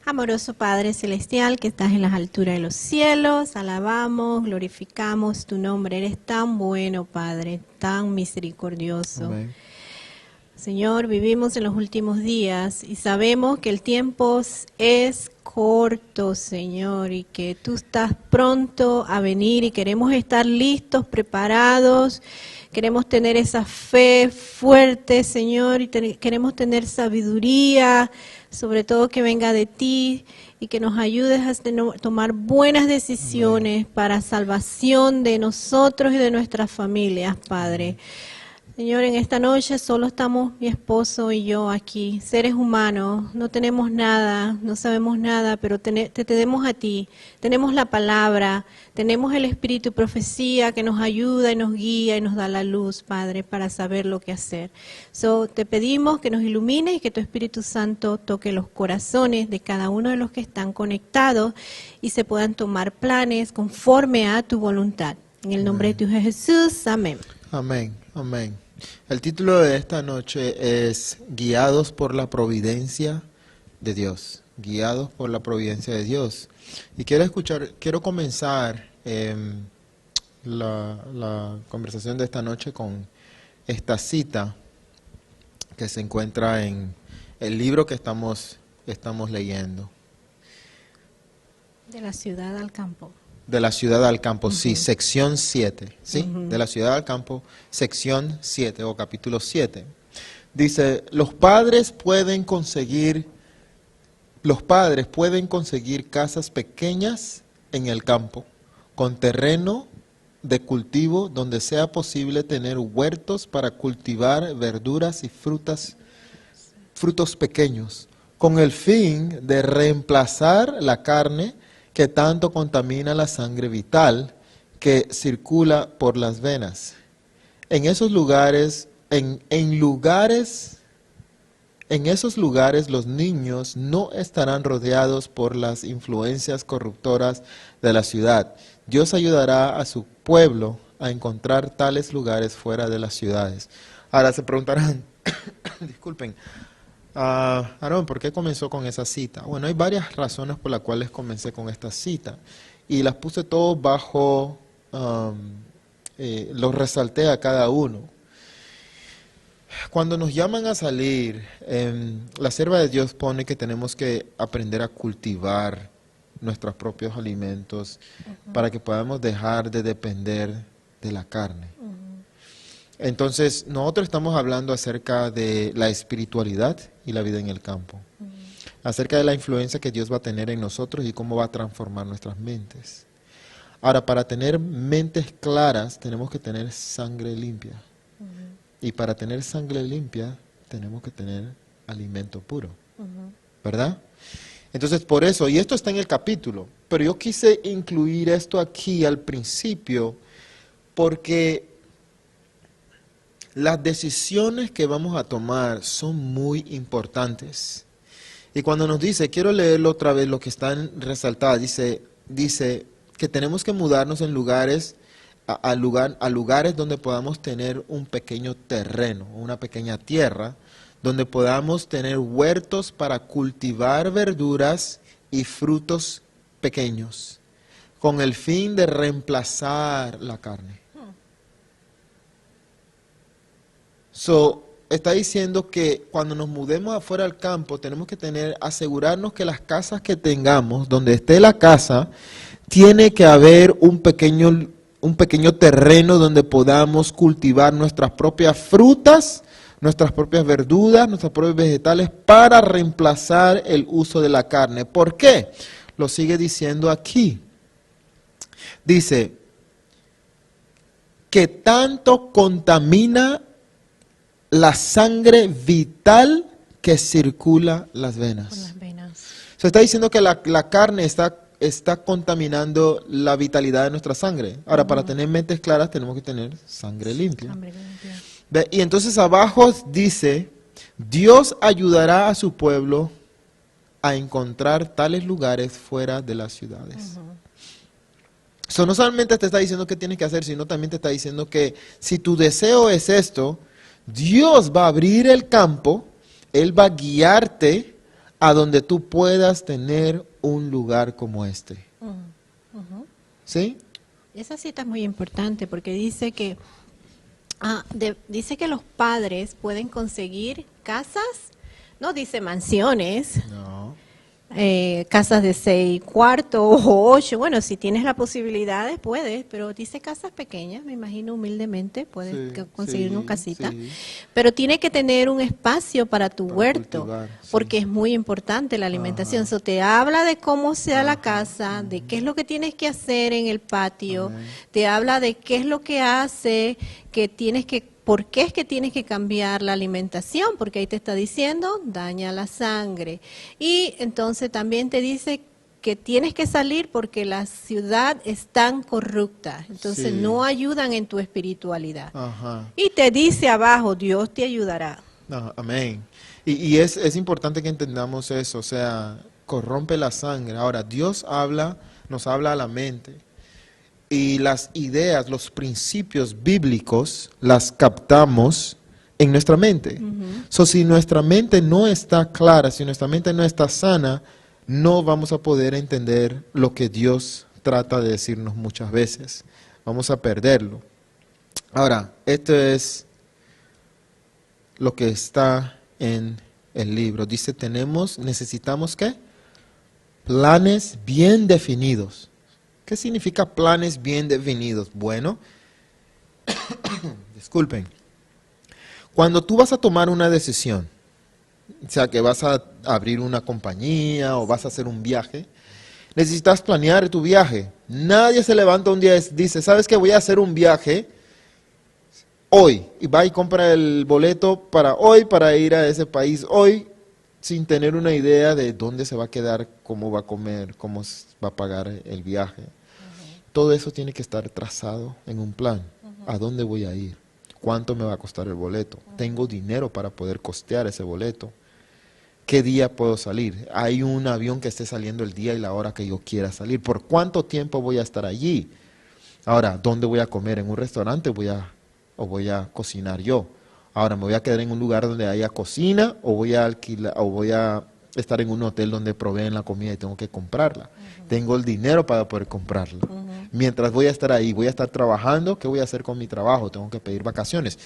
Amoroso Padre Celestial, que estás en las alturas de los cielos, alabamos, glorificamos tu nombre. Eres tan bueno, Padre, tan misericordioso. Amén. Señor, vivimos en los últimos días y sabemos que el tiempo es corto, Señor, y que tú estás pronto a venir y queremos estar listos, preparados. Queremos tener esa fe fuerte, Señor, y queremos tener sabiduría, sobre todo que venga de ti y que nos ayudes a tomar buenas decisiones para salvación de nosotros y de nuestras familias, Padre. Señor, en esta noche solo estamos mi esposo y yo aquí, seres humanos, no tenemos nada, no sabemos nada, pero te tenemos a ti, tenemos la palabra, tenemos el espíritu y profecía que nos ayuda y nos guía y nos da la luz, Padre, para saber lo que hacer. Te pedimos que nos ilumines y que tu Espíritu Santo toque los corazones de cada uno de los que están conectados y se puedan tomar planes conforme a tu voluntad. En el nombre de tu Hijo Jesús, amén. Amén, amén. El título de esta noche es Guiados por la providencia de Dios. Guiados por la providencia de Dios. Y quiero comenzar la conversación de esta noche con esta cita que se encuentra en el libro que estamos leyendo. De la ciudad al campo. De la ciudad al campo, sí, sección 7, ¿sí? De la ciudad al campo, sección 7 o capítulo 7. Dice, los padres pueden conseguir casas pequeñas en el campo, con terreno de cultivo donde sea posible tener huertos para cultivar verduras y frutos pequeños, con el fin de reemplazar la carne que tanto contamina la sangre vital que circula por las venas. En esos lugares, en esos lugares los niños no estarán rodeados por las influencias corruptoras de la ciudad. Dios ayudará a su pueblo a encontrar tales lugares fuera de las ciudades. Ahora se preguntarán, disculpen, Aarón, ¿por qué comenzó con esa cita? Bueno, hay varias razones por las cuales comencé con esta cita y las puse todos bajo, los resalté a cada uno. Cuando nos llaman a salir, la sierva de Dios pone que tenemos que aprender a cultivar nuestros propios alimentos para que podamos dejar de depender de la carne. Entonces, nosotros estamos hablando acerca de la espiritualidad y la vida en el campo, acerca de la influencia que Dios va a tener en nosotros y cómo va a transformar nuestras mentes. Ahora, para tener mentes claras, tenemos que tener sangre limpia. Y para tener sangre limpia, tenemos que tener alimento puro. ¿Verdad? Entonces, por eso, y esto está en el capítulo, pero yo quise incluir esto aquí al principio, porque las decisiones que vamos a tomar son muy importantes. Y cuando nos dice, quiero leerlo otra vez, lo que está resaltado, dice que tenemos que mudarnos en lugares, a lugares donde podamos tener un pequeño terreno, una pequeña tierra, donde podamos tener huertos para cultivar verduras y frutos pequeños, con el fin de reemplazar la carne. Está diciendo que cuando nos mudemos afuera al campo, tenemos que asegurarnos que las casas que tengamos, donde esté la casa, tiene que haber un pequeño terreno donde podamos cultivar nuestras propias frutas, nuestras propias verduras, nuestros propios vegetales, para reemplazar el uso de la carne. ¿Por qué? Lo sigue diciendo aquí. Dice, que tanto contamina la sangre vital que circula las venas. Por las venas. Se está diciendo que la carne está contaminando la vitalidad de nuestra sangre. Ahora, para tener mentes claras tenemos que tener sangre limpia. Y entonces abajo dice, Dios ayudará a su pueblo a encontrar tales lugares fuera de las ciudades. No solamente te está diciendo qué tienes que hacer, sino también te está diciendo que si tu deseo es esto, Dios va a abrir el campo, Él va a guiarte a donde tú puedas tener un lugar como este. ¿Sí? Esa cita es muy importante porque dice que dice que los padres pueden conseguir casas, no dice mansiones, No. casas de 6 cuartos o 8. Bueno, si tienes la posibilidad, puedes, pero dice casas pequeñas, me imagino humildemente, puedes conseguir una casita. Sí. Pero tiene que tener un espacio para tu Para huerto, cultivar, sí. porque es muy importante la alimentación. Eso te habla de cómo sea la casa, de qué es lo que tienes que hacer en el patio, Amén. te habla de qué es lo que hace, que tienes que ¿por qué es que tienes que cambiar la alimentación? Porque ahí te está diciendo, daña la sangre. Y entonces también te dice que tienes que salir porque la ciudad es tan corrupta. Entonces Sí. no ayudan en tu espiritualidad. Ajá. Y te dice abajo, Dios te ayudará. No, amén. Y es importante que entendamos eso, o sea, corrompe la sangre. Ahora, Dios nos habla a la mente. Y las ideas, los principios bíblicos, las captamos en nuestra mente. Si nuestra mente no está clara, si nuestra mente no está sana, no vamos a poder entender lo que Dios trata de decirnos muchas veces. Vamos a perderlo. Ahora, esto es lo que está en el libro. Dice, necesitamos ¿qué? Planes bien definidos. ¿Qué significa planes bien definidos? Bueno, disculpen. Cuando tú vas a tomar una decisión, o sea, que vas a abrir una compañía o vas a hacer un viaje, necesitas planear tu viaje. Nadie se levanta un día y dice, ¿sabes qué? Voy a hacer un viaje hoy. Y va y compra el boleto para hoy, para ir a ese país hoy, sin tener una idea de dónde se va a quedar, cómo va a comer, cómo va a pagar el viaje. Todo eso tiene que estar trazado en un plan. ¿A dónde voy a ir? ¿Cuánto me va a costar el boleto? ¿Tengo dinero para poder costear ese boleto? ¿Qué día puedo salir? ¿Hay un avión que esté saliendo el día y la hora que yo quiera salir? ¿Por cuánto tiempo voy a estar allí? Ahora, ¿dónde voy a comer? ¿En un restaurante o voy a cocinar yo? Ahora, ¿me voy a quedar en un lugar donde haya cocina o voy a alquilar o voy a estar en un hotel donde proveen la comida y tengo que comprarla? Tengo el dinero para poder comprarla. Mientras voy a estar ahí, voy a estar trabajando, ¿qué voy a hacer con mi trabajo? Tengo que pedir vacaciones.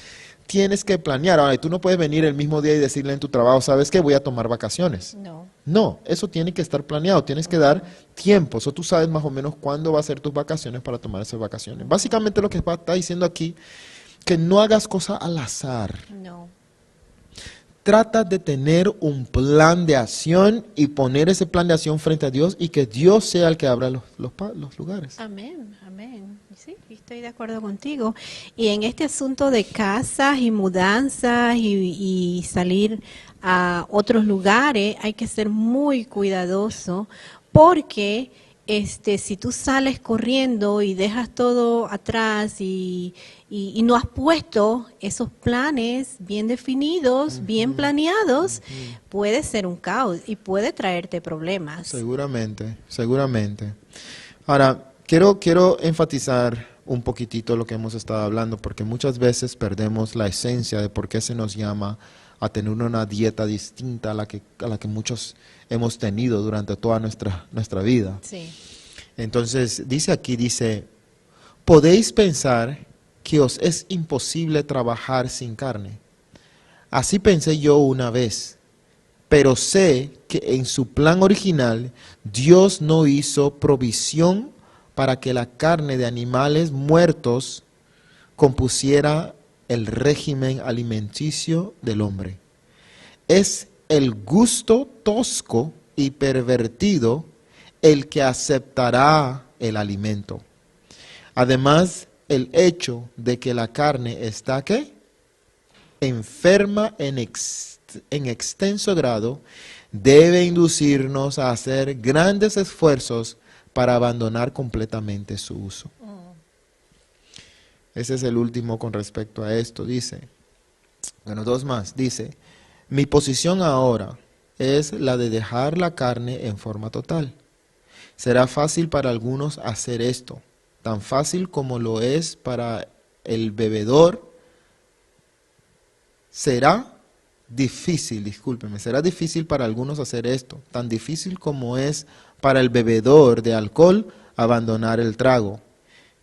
Tienes que planear. Ahora, tú no puedes venir el mismo día y decirle en tu trabajo, ¿sabes qué? Voy a tomar vacaciones. No, eso tiene que estar planeado, tienes que dar tiempo. Eso tú sabes más o menos cuándo va a ser tus vacaciones para tomar esas vacaciones. Básicamente lo que está diciendo aquí, que no hagas cosas al azar. No. Trata de tener un plan de acción y poner ese plan de acción frente a Dios y que Dios sea el que abra los lugares. Amén, amén. Sí, estoy de acuerdo contigo. Y en este asunto de casas y mudanzas y salir a otros lugares, hay que ser muy cuidadoso porque si tú sales corriendo y dejas todo atrás y no has puesto esos planes bien definidos, bien planeados, puede ser un caos y puede traerte problemas. Seguramente, seguramente. Ahora, quiero enfatizar un poquitito lo que hemos estado hablando, porque muchas veces perdemos la esencia de por qué se nos llama a tener una dieta distinta a la que muchos hemos tenido durante toda nuestra vida. Sí. Entonces, dice, podéis pensar que os es imposible trabajar sin carne. Así pensé yo una vez, pero sé que en su plan original Dios no hizo provisión para que la carne de animales muertos compusiera el régimen alimenticio del hombre. Es el gusto tosco y pervertido el que aceptará el alimento. Además, el hecho de que la carne está ¿qué? Enferma en extenso grado debe inducirnos a hacer grandes esfuerzos para abandonar completamente su uso. Ese es el último con respecto a esto, dice. Bueno, dos más. Dice, mi posición ahora es la de dejar la carne en forma total. Será fácil para algunos hacer esto, tan fácil como lo es para el bebedor. Será difícil, discúlpeme, será difícil para algunos hacer esto, tan difícil como es para el bebedor de alcohol abandonar el trago,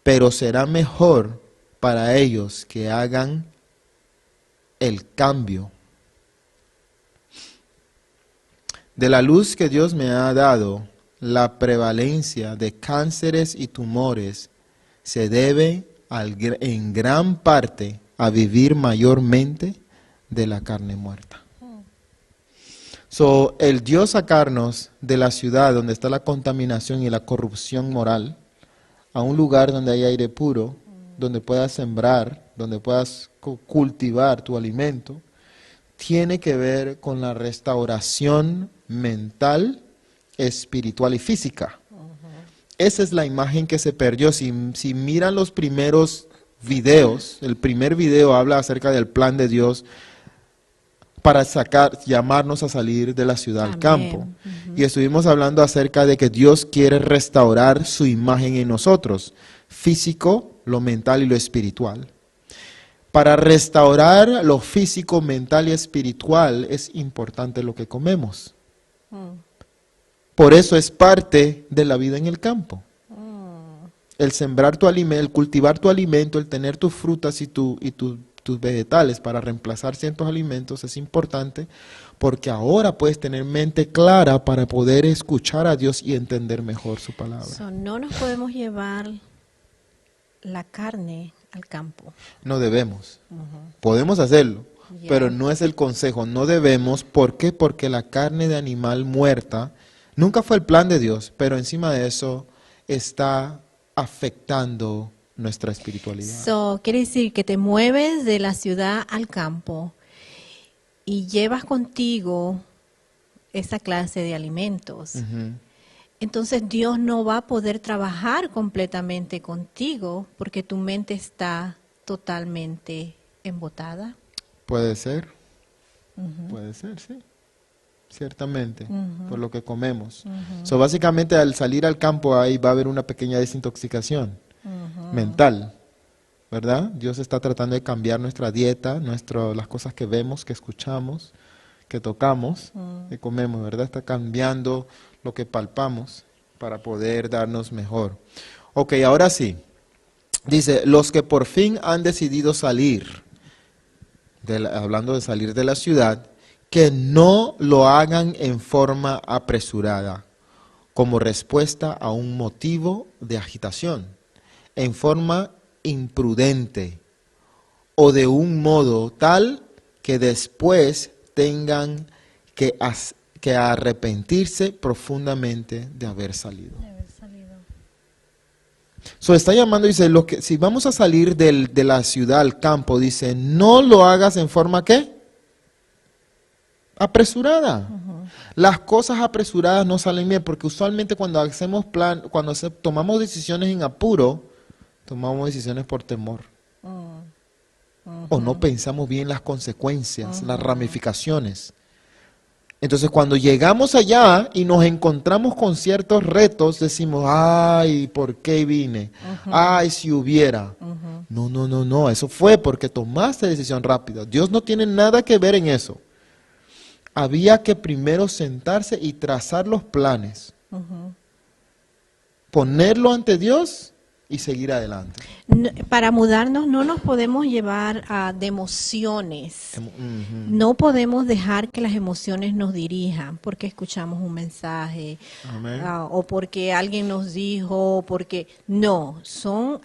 pero será mejor para ellos que hagan el cambio. De la luz que Dios me ha dado, la prevalencia de cánceres y tumores se debe en gran parte a vivir mayormente de la carne muerta. So, el Dios sacarnos de la ciudad donde está la contaminación y la corrupción moral a un lugar donde hay aire puro, donde puedas sembrar, donde puedas cultivar tu alimento, tiene que ver con la restauración mental, espiritual y física. Esa es la imagen que se perdió. Si miran los primeros videos, el primer video habla acerca del plan de Dios para llamarnos a salir de la ciudad al campo. Y estuvimos hablando acerca de que Dios quiere restaurar su imagen en nosotros, físico, lo mental y lo espiritual. Para restaurar lo físico, mental y espiritual es importante lo que comemos. Por eso es parte de la vida en el campo. El sembrar tu alimento, el cultivar tu alimento, el tener tus frutas y tus vegetales para reemplazar ciertos alimentos es importante porque ahora puedes tener mente clara para poder escuchar a Dios y entender mejor su palabra. No nos podemos llevar la carne al campo. No debemos. Podemos hacerlo, Ya. pero no es el consejo. No debemos. ¿Por qué? Porque la carne de animal muerta nunca fue el plan de Dios, pero encima de eso está afectando nuestra espiritualidad. Quiere decir que te mueves de la ciudad al campo y llevas contigo esa clase de alimentos. Entonces Dios no va a poder trabajar completamente contigo porque tu mente está totalmente embotada. Puede ser, sí, ciertamente, por lo que comemos. Básicamente al salir al campo ahí va a haber una pequeña desintoxicación mental, ¿verdad? Dios está tratando de cambiar nuestra dieta, las cosas que vemos, que escuchamos, que tocamos, que comemos, ¿verdad? Está cambiando lo que palpamos para poder darnos mejor. Ok, ahora sí. Dice, los que por fin han decidido salir, hablando de salir de la ciudad, que no lo hagan en forma apresurada, como respuesta a un motivo de agitación, en forma imprudente o de un modo tal que después tengan que arrepentirse profundamente de haber salido. Está llamando, dice, si vamos a salir de la ciudad al campo, dice, no lo hagas en forma ¿qué? Apresurada. Las cosas apresuradas no salen bien, porque usualmente cuando tomamos decisiones en apuro, tomamos decisiones por temor. O no pensamos bien las consecuencias, las ramificaciones. Entonces cuando llegamos allá y nos encontramos con ciertos retos, decimos, ay, ¿por qué vine? Ay, si hubiera. No, eso fue porque tomaste decisión rápida. Dios no tiene nada que ver en eso. Había que primero sentarse y trazar los planes, ponerlo ante Dios y seguir adelante. Para mudarnos no nos podemos llevar de emociones. No podemos dejar que las emociones nos dirijan porque escuchamos un mensaje o porque alguien nos dijo,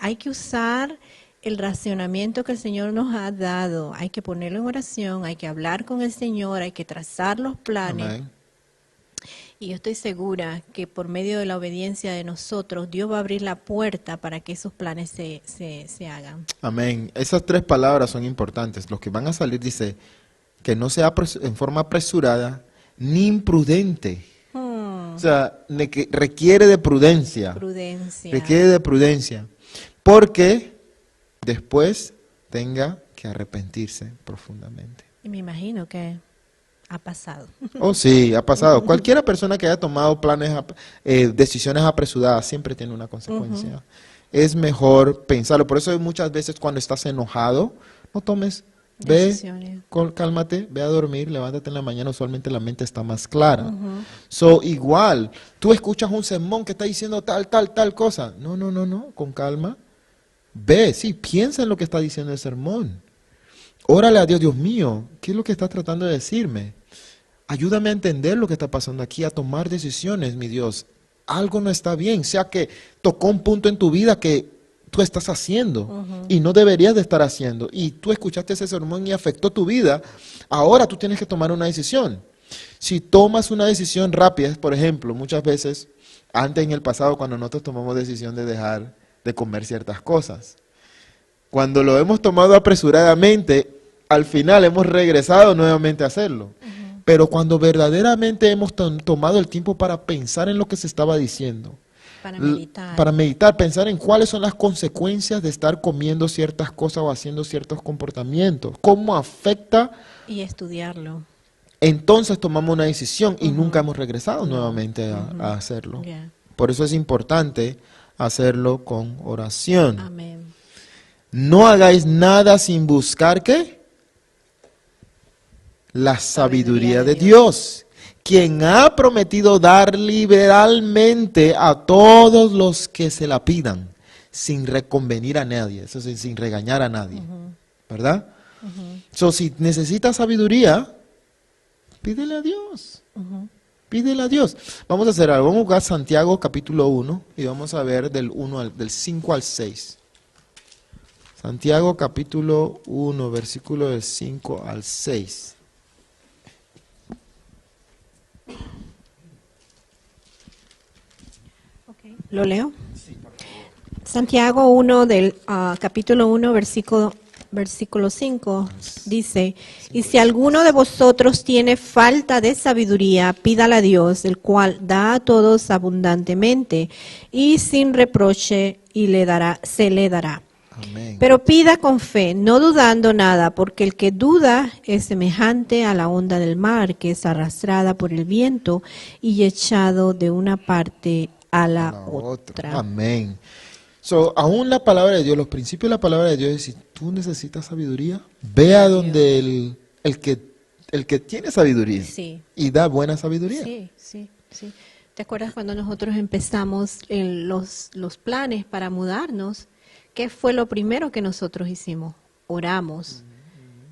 hay que usar el racionamiento que el Señor nos ha dado. Hay que ponerlo en oración, hay que hablar con el Señor, hay que trazar los planes. Amén. Y yo estoy segura que por medio de la obediencia de nosotros, Dios va a abrir la puerta para que esos planes se hagan. Amén. Esas tres palabras son importantes. Los que van a salir dice que no sea en forma apresurada ni imprudente. O sea, que requiere de prudencia. Requiere de prudencia. Porque después tenga que arrepentirse profundamente. Y me imagino que ha pasado. Oh, sí, ha pasado. Cualquiera persona que haya tomado decisiones apresuradas siempre tiene una consecuencia. Es mejor pensarlo. Por eso muchas veces cuando estás enojado, no tomes Ve, Decisiones. cálmate, ve a dormir, levántate en la mañana, usualmente la mente está más clara. So, igual, tú escuchas un sermón que está diciendo tal cosa. No, con calma. Ve, sí, piensa en lo que está diciendo el sermón. Órale a Dios, Dios mío, ¿qué es lo que estás tratando de decirme? Ayúdame a entender lo que está pasando aquí, a tomar decisiones, mi Dios. Algo no está bien, sea que tocó un punto en tu vida que tú estás haciendo y no deberías de estar haciendo. Y tú escuchaste ese sermón y afectó tu vida. Ahora tú tienes que tomar una decisión. Si tomas una decisión rápida, por ejemplo, muchas veces, antes en el pasado, cuando nosotros tomamos decisión de dejar de comer ciertas cosas, cuando lo hemos tomado apresuradamente, al final hemos regresado nuevamente a hacerlo. Pero cuando verdaderamente hemos tomado el tiempo para pensar en lo que se estaba diciendo, para meditar, pensar en cuáles son las consecuencias de estar comiendo ciertas cosas o haciendo ciertos comportamientos, cómo afecta, Y estudiarlo. entonces tomamos una decisión y nunca hemos regresado nuevamente a hacerlo. Yeah. Por eso es importante hacerlo con oración. Amén. No hagáis nada sin buscar, ¿qué? La sabiduría de Dios, quien ha prometido dar liberalmente a todos los que se la pidan, sin reconvenir a nadie, eso es, sin regañar a nadie, ¿verdad? So, si necesitas sabiduría, pídele a Dios, pídele a Dios. Vamos a hacer algo, vamos a buscar Santiago capítulo 1 y vamos a ver del 5 al 6. Santiago capítulo 1, versículo del 5 al 6. ¿Lo leo? Santiago 1 del capítulo 1, versículo 5 dice, y si alguno de vosotros tiene falta de sabiduría, pídala a Dios, el cual da a todos abundantemente y sin reproche y se le dará. Amén. Pero pida con fe, no dudando nada, porque el que duda es semejante a la onda del mar, que es arrastrada por el viento y echado de una parte a la otra. Amén. So, aún la palabra de Dios, los principios de la palabra de Dios es, si tú necesitas sabiduría, ve a donde el que tiene sabiduría y da buena sabiduría. Sí. ¿Te acuerdas cuando nosotros empezamos los planes para mudarnos? ¿Qué fue lo primero que nosotros hicimos? Oramos.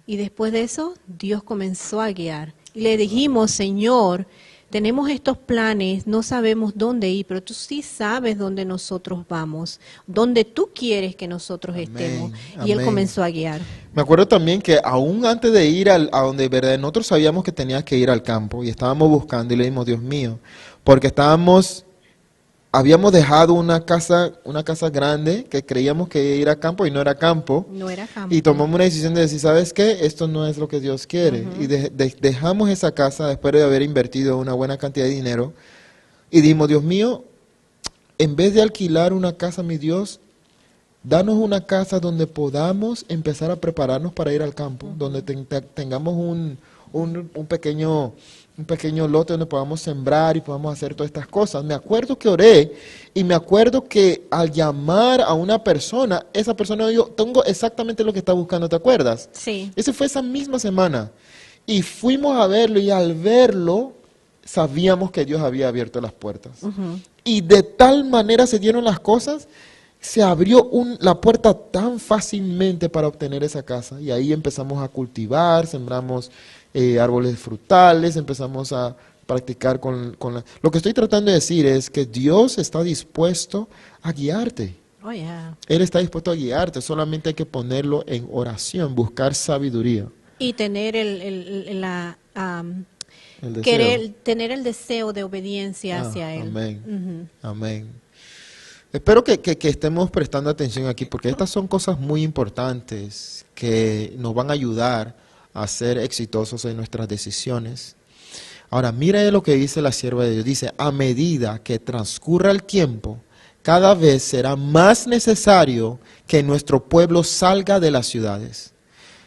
Y después de eso, Dios comenzó a guiar. Y le dijimos, Señor, tenemos estos planes, no sabemos dónde ir, pero tú sí sabes dónde nosotros vamos, dónde tú quieres que nosotros estemos. Y Él comenzó a guiar. Me acuerdo también que aún antes de ir a donde verdad nosotros sabíamos que tenías que ir al campo y estábamos buscando y le dijimos, Dios mío, porque habíamos dejado una casa grande que creíamos que iba a ir a campo y no era campo. No era campo. Y tomamos una decisión de decir, ¿sabes qué? Esto no es lo que Dios quiere. Y dejamos esa casa después de haber invertido una buena cantidad de dinero. Y dijimos, Dios mío, en vez de alquilar una casa, mi Dios, danos una casa donde podamos empezar a prepararnos para ir al campo, donde tengamos un pequeño lote donde podamos sembrar y podamos hacer todas estas cosas. Me acuerdo que oré y me acuerdo que al llamar a una persona, esa persona dijo, tengo exactamente lo que está buscando, ¿te acuerdas? Sí. Ese fue esa misma semana. Y fuimos a verlo y al verlo sabíamos que Dios había abierto las puertas. Y de tal manera se dieron las cosas, se abrió la puerta tan fácilmente para obtener esa casa. Y ahí empezamos a cultivar, sembramos árboles frutales, empezamos a practicar Lo que estoy tratando de decir es que Dios está dispuesto a guiarte. Oh, yeah. Él está dispuesto a guiarte, solamente hay que ponerlo en oración, buscar sabiduría. Y tener tener el deseo de obediencia hacia Él. Amén. Amén. Espero que estemos prestando atención aquí, porque estas son cosas muy importantes que nos van a ayudar a ser exitosos en nuestras decisiones. Ahora, mira lo que dice la sierva de Dios. Dice, a medida que transcurra el tiempo, cada vez será más necesario que nuestro pueblo salga de las ciudades.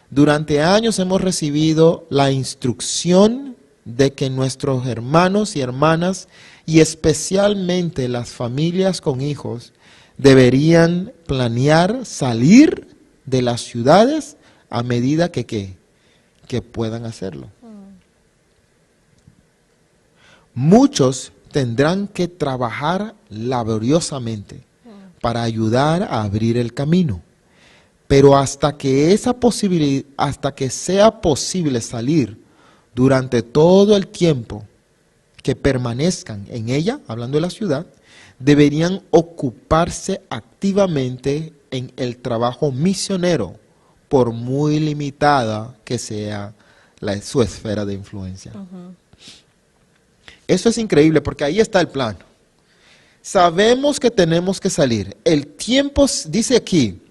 Durante años hemos recibido la instrucción de que nuestros hermanos y hermanas, y especialmente las familias con hijos, deberían planear salir de las ciudades a medida que puedan hacerlo. Muchos tendrán que trabajar laboriosamente para ayudar a abrir el camino. Pero hasta que sea posible salir durante todo el tiempo que permanezcan en ella, hablando de la ciudad, deberían ocuparse activamente en el trabajo misionero, por muy limitada que sea su esfera de influencia. Eso es increíble porque ahí está el plan. Sabemos que tenemos que salir. El tiempo, dice aquí,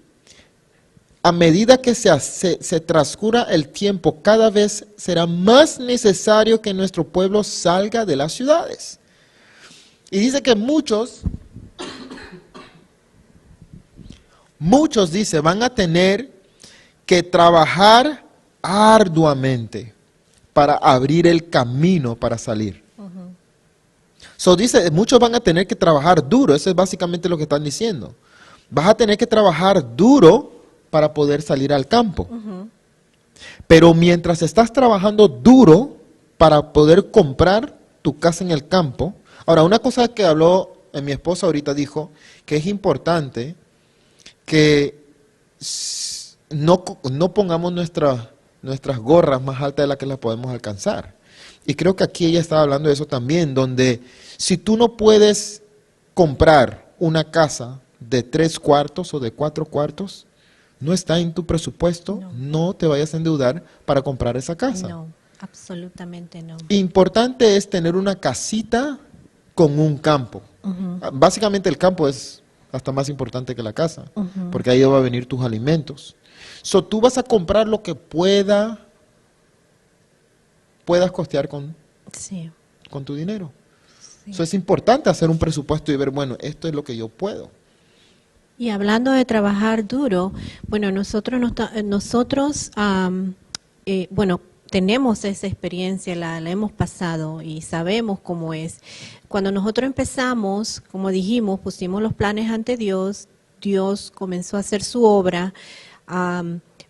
a medida que se transcurra el tiempo, cada vez será más necesario que nuestro pueblo salga de las ciudades. Y dice que muchos, dice, van a tener que trabajar arduamente para abrir el camino para salir. Dice, muchos van a tener que trabajar duro, eso es básicamente lo que están diciendo. Vas a tener que trabajar duro para poder salir al campo. Pero mientras estás trabajando duro para poder comprar tu casa en el campo, ahora una cosa que habló mi esposa ahorita dijo que es importante que no pongamos nuestras gorras más altas de las que las podemos alcanzar. Y creo que aquí ella estaba hablando de eso también, donde si tú no puedes comprar una casa de 3 cuartos o de 4 cuartos, no está en tu presupuesto, no te vayas a endeudar para comprar esa casa. No, absolutamente no. Importante es tener una casita con un campo. Básicamente el campo es hasta más importante que la casa, porque ahí van a venir tus alimentos. Tú vas a comprar lo que puedas costear con tu dinero. Es importante hacer un presupuesto y ver, bueno, esto es lo que yo puedo. Y hablando de trabajar duro, bueno, nosotros tenemos esa experiencia, la hemos pasado y sabemos cómo es. Cuando nosotros empezamos, como dijimos, pusimos los planes ante Dios, Dios comenzó a hacer su obra,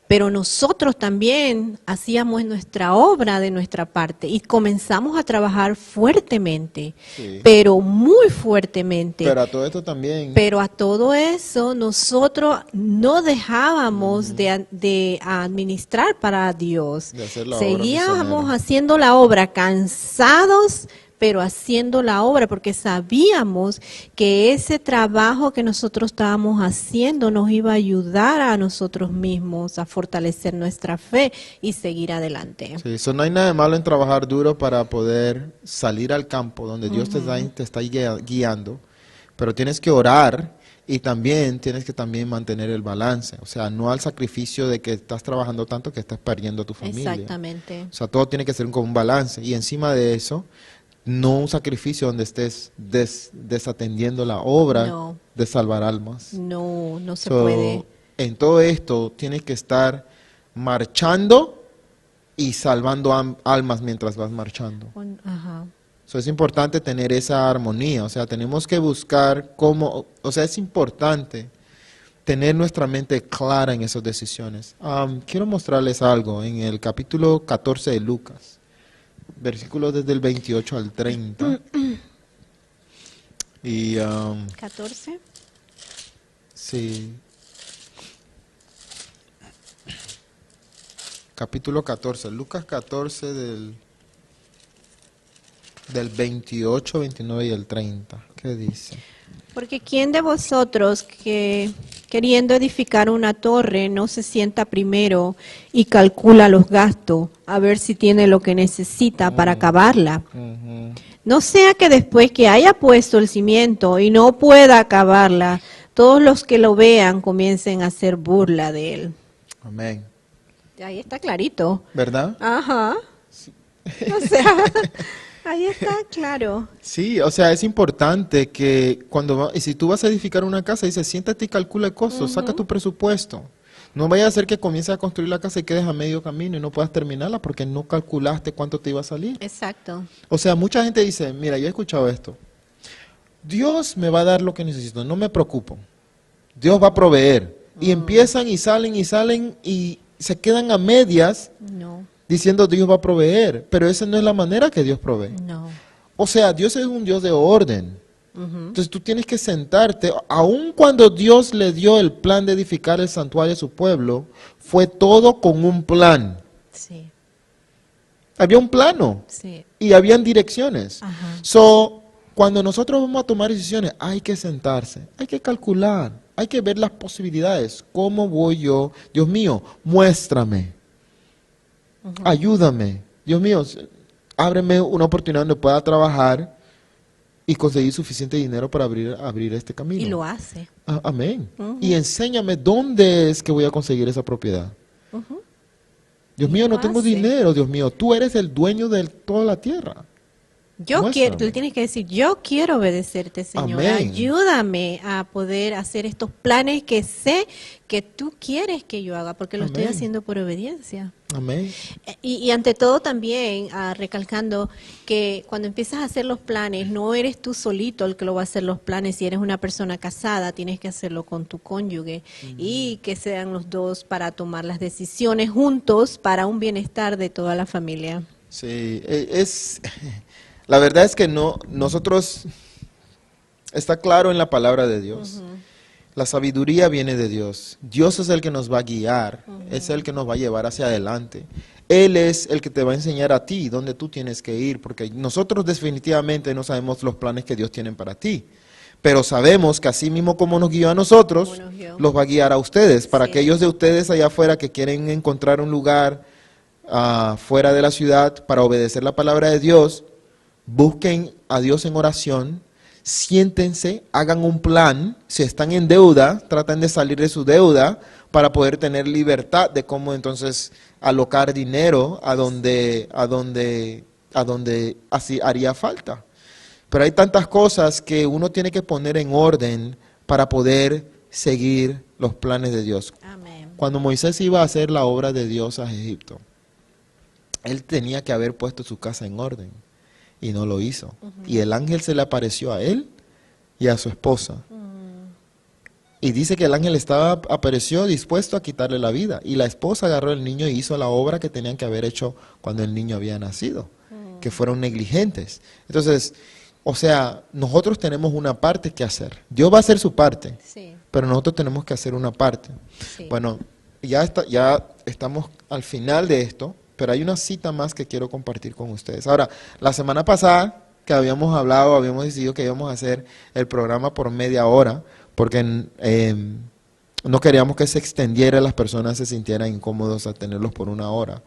pero nosotros también hacíamos nuestra obra de nuestra parte y comenzamos a trabajar fuertemente, pero muy fuertemente. Pero a todo esto también. Pero a todo eso nosotros no dejábamos de administrar para Dios. Seguíamos haciendo la obra, cansados, pero haciendo la obra, porque sabíamos que ese trabajo que nosotros estábamos haciendo nos iba a ayudar a nosotros mismos a fortalecer nuestra fe y seguir adelante. Sí, eso no hay nada de malo en trabajar duro para poder salir al campo donde Dios te está guiando, pero tienes que orar y también tienes que mantener el balance, o sea, no al sacrificio de que estás trabajando tanto que estás perdiendo a tu familia. Exactamente. O sea, todo tiene que ser como un balance y encima de eso, no un sacrificio donde estés desatendiendo la obra de salvar almas. No se puede. En todo esto tienes que estar marchando y salvando almas mientras vas marchando. Es importante tener esa armonía, o sea, tenemos que buscar cómo, o sea, es importante tener nuestra mente clara en esas decisiones. Quiero mostrarles algo en el capítulo 14 de Lucas. Versículos desde el 28 al 30. Y, 14. Sí. Capítulo 14, Lucas 14 del 28, 29 y el 30. ¿Qué dice? Porque ¿quién de vosotros que queriendo edificar una torre no se sienta primero y calcula los gastos a ver si tiene lo que necesita para acabarla? No sea que después que haya puesto el cimiento y no pueda acabarla, todos los que lo vean comiencen a hacer burla de él. Amén. Ahí está clarito. ¿Verdad? Ajá. Sí. O sea, ahí está claro. Sí, o sea, es importante que si tú vas a edificar una casa, dice, siéntate y calcula el costo, saca tu presupuesto. No vaya a ser que comiences a construir la casa y quedes a medio camino y no puedas terminarla porque no calculaste cuánto te iba a salir. Exacto. O sea, mucha gente dice, mira, yo he escuchado esto. Dios me va a dar lo que necesito, no me preocupo. Dios va a proveer. Y empiezan y salen y se quedan a medias No, diciendo Dios va a proveer, pero esa no es la manera que Dios provee. no. O sea, Dios es un Dios de orden. Ujú. Entonces tú tienes que sentarte, aun cuando Dios le dio el plan de edificar el santuario a su pueblo, fue todo con un plan. Sí, Había un plano sí. y habían direcciones. Ajá. So, cuando nosotros vamos a tomar decisiones, hay que sentarse, hay que calcular, hay que ver las posibilidades. ¿Cómo voy yo? Dios mío, muéstrame, ayúdame. Dios mío, ábreme una oportunidad donde pueda trabajar y conseguir suficiente dinero para abrir este camino. Y lo hace. Amén. Ujú. Y enséñame dónde es que voy a conseguir esa propiedad. Ujú. Dios Y mío, lo no tengo hace. dinero, Dios mío, tú eres el dueño de toda la tierra. Yo quiero, Muéstrame. le tienes que decir, yo quiero obedecerte, Señor. Amén. Ayúdame a poder hacer estos planes que sé que tú quieres que yo haga, porque lo estoy Amén. haciendo por obediencia. Amén. Y ante todo también recalcando que cuando empiezas a hacer los planes, no eres tú solito el que lo va a hacer los planes. Si eres una persona casada, tienes que hacerlo con tu cónyuge y que sean los dos para tomar las decisiones juntos para un bienestar de toda la familia. Sí, la verdad es que nosotros, está claro en la palabra de Dios. La sabiduría viene de Dios. Dios es el que nos va a guiar, es el que nos va a llevar hacia adelante. Él es el que te va a enseñar a ti dónde tú tienes que ir, porque nosotros definitivamente no sabemos los planes que Dios tiene para ti. Pero sabemos que así mismo como nos guió a nosotros, Como nos guió. los va a guiar a ustedes. Para Sí. aquellos de ustedes allá afuera que quieren encontrar un lugar fuera de la ciudad para obedecer la palabra de Dios, busquen a Dios en oración, siéntense, hagan un plan. Si están en deuda, traten de salir de su deuda para poder tener libertad de cómo entonces alocar dinero a donde así haría falta. Pero hay tantas cosas que uno tiene que poner en orden para poder seguir los planes de Dios. Amén. Cuando Moisés iba a hacer la obra de Dios a Egipto, él tenía que haber puesto su casa en orden y no lo hizo. Y el ángel se le apareció a él y a su esposa. Y dice que el ángel apareció dispuesto a quitarle la vida. Y la esposa agarró al niño y hizo la obra que tenían que haber hecho cuando el niño había nacido, que fueron negligentes. Entonces, o sea, nosotros tenemos una parte que hacer. Dios va a hacer su parte, Sí, pero nosotros tenemos que hacer una parte. sí. Bueno, ya estamos al final de esto, pero hay una cita más que quiero compartir con ustedes. Ahora, la semana pasada que habíamos hablado, habíamos decidido que íbamos a hacer el programa por media hora, porque no queríamos que se extendiera, las personas se sintieran incómodos a tenerlos por una hora.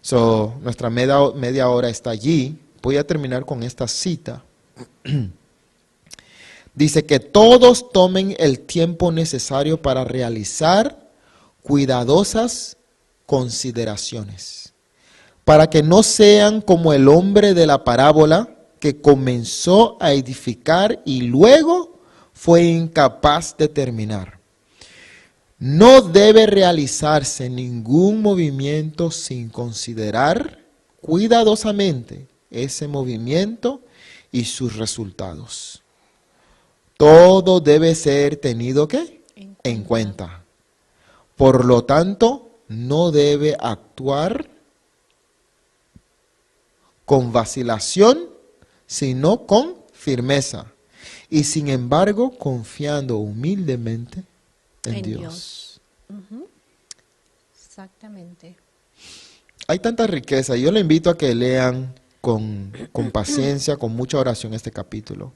So, nuestra media hora está allí. Voy a terminar con esta cita. Dice que todos tomen el tiempo necesario para realizar cuidadosas consideraciones, para que no sean como el hombre de la parábola que comenzó a edificar y luego fue incapaz de terminar. No debe realizarse ningún movimiento sin considerar cuidadosamente ese movimiento y sus resultados. Todo debe ser tenido ¿qué? En cuenta. Por lo tanto, no debe actuar con vacilación, sino con firmeza. Y sin embargo, confiando humildemente en Dios. Exactamente. Hay tanta riqueza. Yo le invito a que lean con paciencia, con mucha oración este capítulo.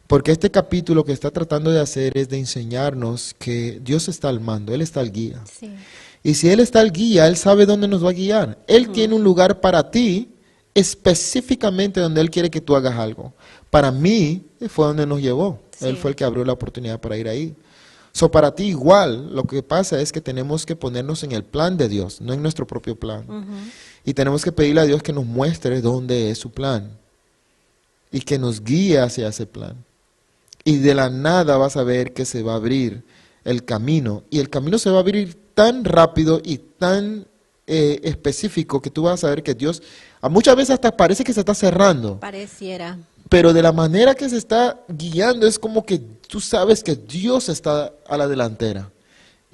Porque este capítulo que está tratando de hacer es de enseñarnos que Dios está al mando, Él está al guía. Sí. Y si Él está al guía, Él sabe dónde nos va a guiar. Él tiene un lugar para ti, específicamente donde Él quiere que tú hagas algo. Para mí, fue donde nos llevó. Sí. Él fue el que abrió la oportunidad para ir ahí. So, para ti igual, lo que pasa es que tenemos que ponernos en el plan de Dios, no en nuestro propio plan. Y tenemos que pedirle a Dios que nos muestre dónde es su plan y que nos guíe hacia ese plan. Y de la nada vas a ver que se va a abrir el camino. Y el camino se va a abrir tan rápido y tan específico que tú vas a ver que Dios, muchas veces hasta parece que se está cerrando. Pareciera. Pero de la manera que se está guiando es como que tú sabes que Dios está a la delantera.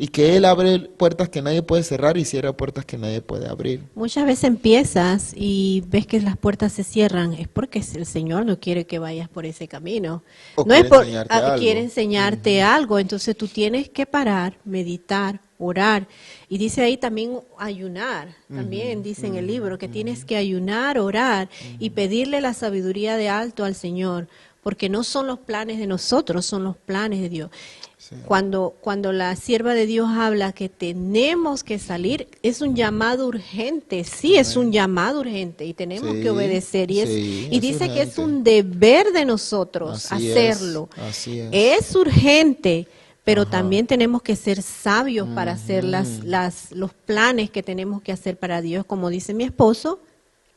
y que Él abre puertas que nadie puede cerrar y cierra puertas que nadie puede abrir. Muchas veces empiezas y ves que las puertas se cierran, es porque el Señor no quiere que vayas por ese camino. O No es quiere por enseñarte algo. quiere enseñarte algo, entonces tú tienes que parar, meditar, orar. Y dice ahí también ayunar, también dice en el libro que tienes que ayunar, orar y pedirle la sabiduría de alto al Señor, porque no son los planes de nosotros, son los planes de Dios. Sí. Cuando la sierva de Dios habla que tenemos que salir, es un llamado urgente, sí es un llamado urgente y tenemos Sí, que obedecer. Y, sí, y es dice que es urgente. un deber de nosotros Así hacerlo. así es. Es urgente, pero Ajá. también tenemos que ser sabios para hacer los planes que tenemos que hacer para Dios. Como dice mi esposo,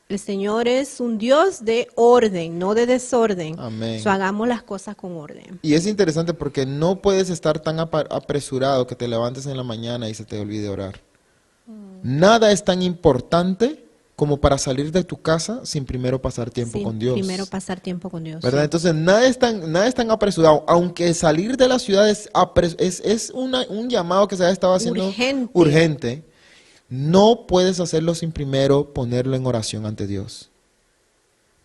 el Señor es un Dios de orden, no de desorden. Amén. So, hagamos las cosas con orden. Y es interesante porque no puedes estar tan apresurado que te levantes en la mañana y se te olvide orar. Nada es tan importante como para salir de tu casa sin primero pasar tiempo Sí, con Dios. primero pasar tiempo con Dios. ¿Verdad? Sí. Entonces nada es tan apresurado, aunque salir de la ciudad es un llamado que se ha estado haciendo urgente. No puedes hacerlo sin primero ponerlo en oración ante Dios.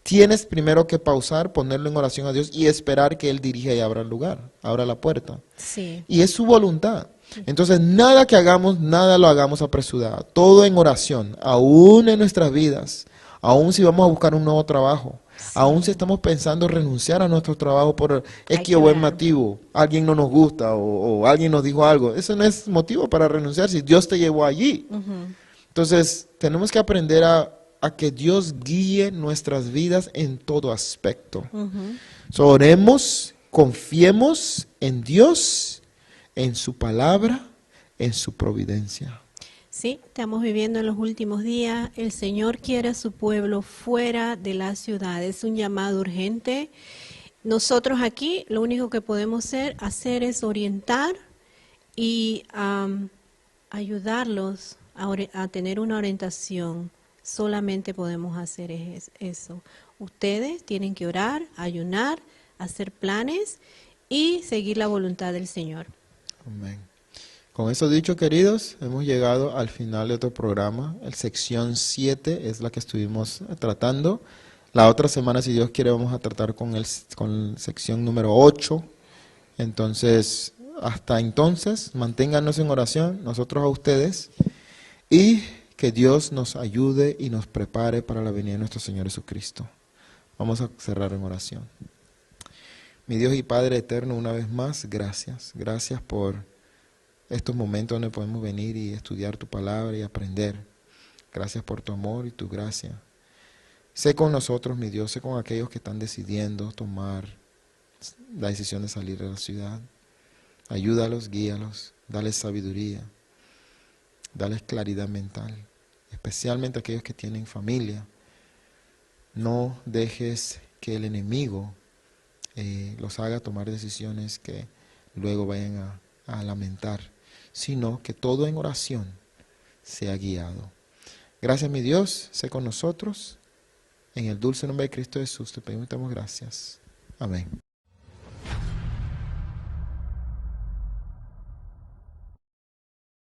Tienes primero que pausar, ponerlo en oración a Dios y esperar que Él dirija y abra el lugar, abra la puerta. Sí. Y es su voluntad. Entonces, nada que hagamos, nada lo hagamos apresurado. Todo en oración, aún en nuestras vidas, aún si vamos a buscar un nuevo trabajo, aún si estamos pensando renunciar a nuestro trabajo por X o Y motivo, alguien no nos gusta o alguien nos dijo algo, eso no es motivo para renunciar si Dios te llevó allí. Entonces, tenemos que aprender a que Dios guíe nuestras vidas en todo aspecto. So, oremos, confiemos en Dios, en su palabra, en su providencia. Sí, estamos viviendo en los últimos días. El Señor quiere a su pueblo fuera de la ciudad. Es un llamado urgente. Nosotros aquí lo único que podemos hacer es orientar y ayudarlos a tener una orientación. Solamente podemos hacer eso. Ustedes tienen que orar, ayunar, hacer planes y seguir la voluntad del Señor. Amén. Con eso dicho, queridos, hemos llegado al final de otro programa. La sección 7 es la que estuvimos tratando. La otra semana, si Dios quiere, vamos a tratar con sección número 8. Entonces, hasta entonces, manténganos en oración, nosotros a ustedes, y que Dios nos ayude y nos prepare para la venida de nuestro Señor Jesucristo. Vamos a cerrar en oración. Mi Dios y Padre eterno, una vez más, gracias. Gracias por estos momentos donde podemos venir y estudiar tu palabra y aprender. Gracias por tu amor y tu gracia. Sé con nosotros, mi Dios, sé con aquellos que están decidiendo tomar la decisión de salir de la ciudad. Ayúdalos, guíalos, dales sabiduría, dales claridad mental, especialmente aquellos que tienen familia. No dejes que el enemigo los haga tomar decisiones que luego vayan a lamentar, sino que todo en oración sea guiado. Gracias, mi Dios, sé con nosotros. En el dulce nombre de Cristo Jesús te pedimos y te damos gracias. Amén.